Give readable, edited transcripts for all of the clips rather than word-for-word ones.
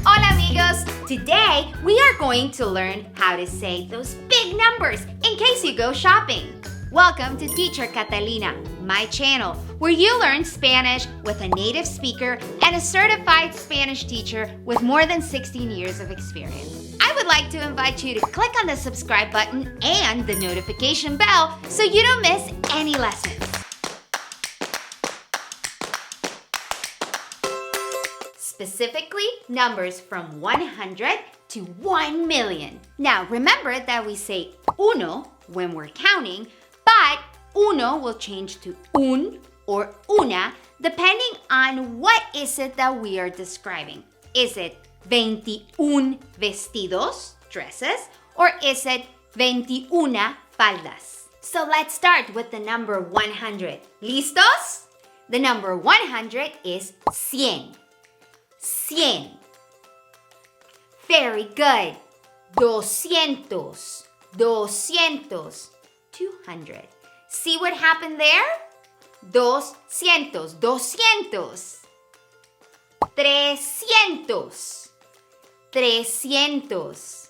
Hola amigos! Today we are going to learn how to say those big numbers in case you go shopping. Welcome to Teacher Catalina, my channel, where you learn Spanish with a native speaker and a certified Spanish teacher with more than 16 years of experience. I would like to invite you to click on the subscribe button and the notification bell so you don't miss any lessons. Specifically, numbers from 100 to 1 million. Now, remember that we say uno when we're counting, but uno will change to un or una depending on what is it that we are describing. Is it 21 vestidos, dresses, or is it 21 faldas? So let's start with the number 100. ¿Listos? The number 100 is 100. 100. Very good. 200. 200. 200. See what happened there? 200. 200. 300. 300.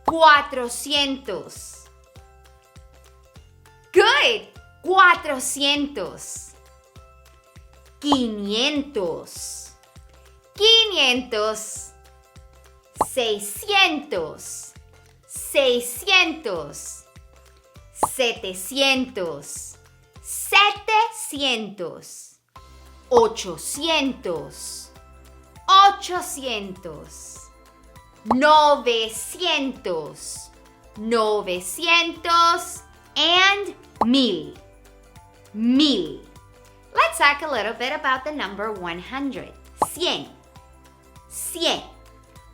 400. Good. 400. 500. 500. 600. 600. 700. 700. 800. 800. 900. 900. And 1000. 1000. Let's talk a little bit about the number 100. 100. 100.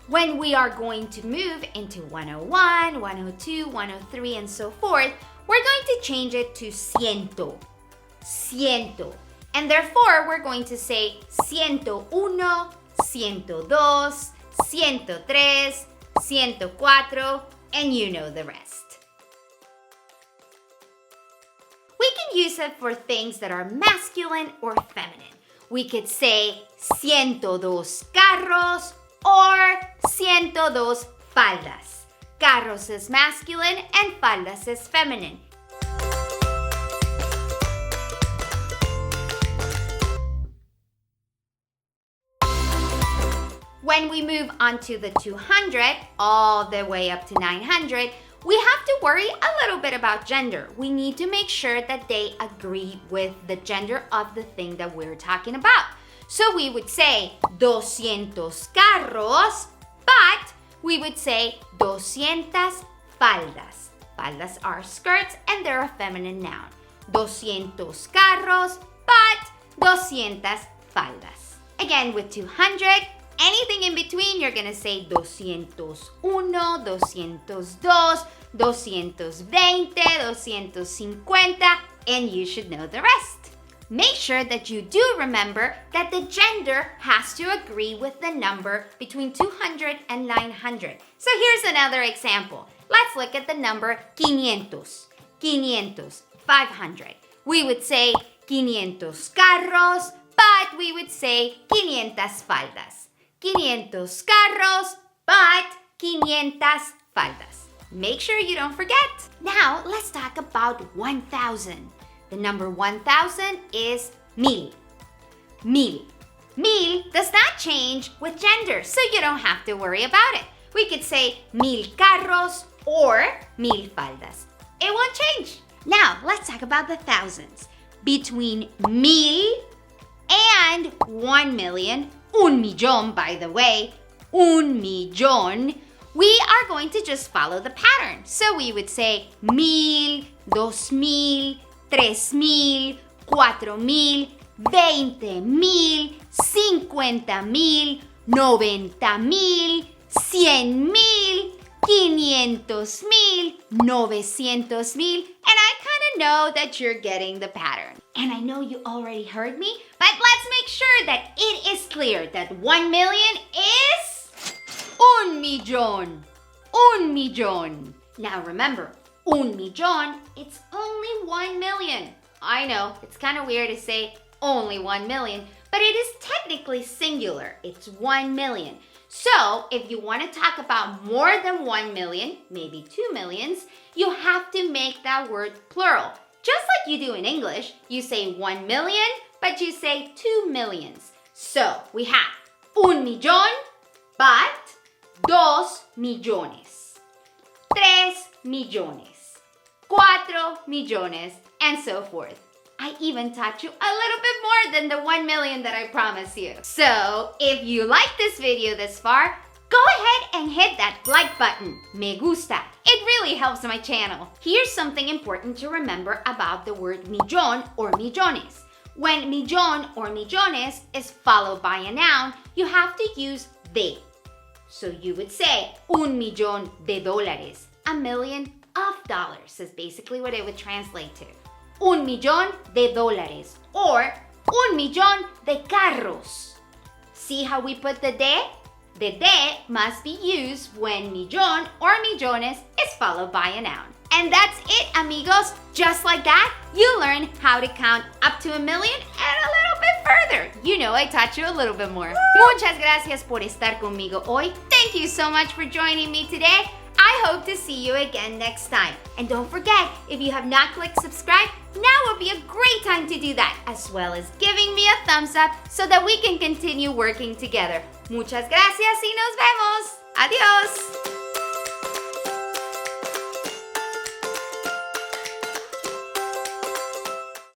When we are going to move into 101, 102, 103, and so forth, we're going to change it to ciento. Ciento. And therefore, we're going to say 101, 102, 103, 104, and you know the rest. We can use it for things that are masculine or feminine. We could say 102 carros or 102 faldas. Carros is masculine and faldas is feminine. When we move on to the 200, all the way up to 900, we have to worry a little bit about gender. We need to make sure that they agree with the gender of the thing that we're talking about. So we would say 200 carros, but we would say 200 faldas. Faldas are skirts and they're a feminine noun. 200 carros, but 200 faldas. Again, with 200, anything in between, you're going to say 201, 202, 220, 250, and you should know the rest. Make sure that you do remember that the gender has to agree with the number between 200 and 900. So here's another example. Let's look at the number 500. 500. 500. We would say 500 carros, but we would say 500 faldas. 500 carros, but 500 faldas. Make sure you don't forget. Now, let's talk about 1,000. The number 1,000 is 1000. 1000. 1000 does not change with gender, so you don't have to worry about it. We could say 1000 carros or 1000 faldas. It won't change. Now, let's talk about the thousands. Between 1000 and 1 million, un millón, by the way, un millón, we are going to just follow the pattern. So we would say 1000, 2000, 3000, 4000, 20,000, 50,000, 90,000, 100,000, 500,000, 900,000, and I kind of know that you're getting the pattern. And I know you already heard me, but let's make sure that it is clear that 1 million is un millón. Un millón. Now remember, un millón, it's only 1 million. I know, it's kind of weird to say only 1 million, but it is technically singular. It's 1 million. So if you want to talk about more than 1 million, maybe 2 millions, you have to make that word plural. Just like you do in English, you say 1 million, but you say 2 millions. So we have 1 millón, but 2 millones, 3 millones, 4 millones, and so forth. I even taught you a little bit more than the 1 million that I promised you. So if you like this video this far, go ahead and hit that like button, me gusta. It really helps my channel. Here's something important to remember about the word millón or millones. When millón or millones is followed by a noun, you have to use de. So you would say, 1 millón de dólares. $1 million is basically what it would translate to. 1 millón de dólares or 1 millón de carros. See how we put the de? The de must be used when millón or millones is followed by a noun. And that's it, amigos. Just like that, you learn how to count up to 1 million and a little bit further. You know, I taught you a little bit more. Muchas gracias por estar conmigo hoy. Thank you so much for joining me today. I hope to see you again next time. And don't forget, if you have not clicked subscribe, now would be a great time to do that, as well as giving me a thumbs up so that we can continue working together. Muchas gracias y nos vemos. Adiós.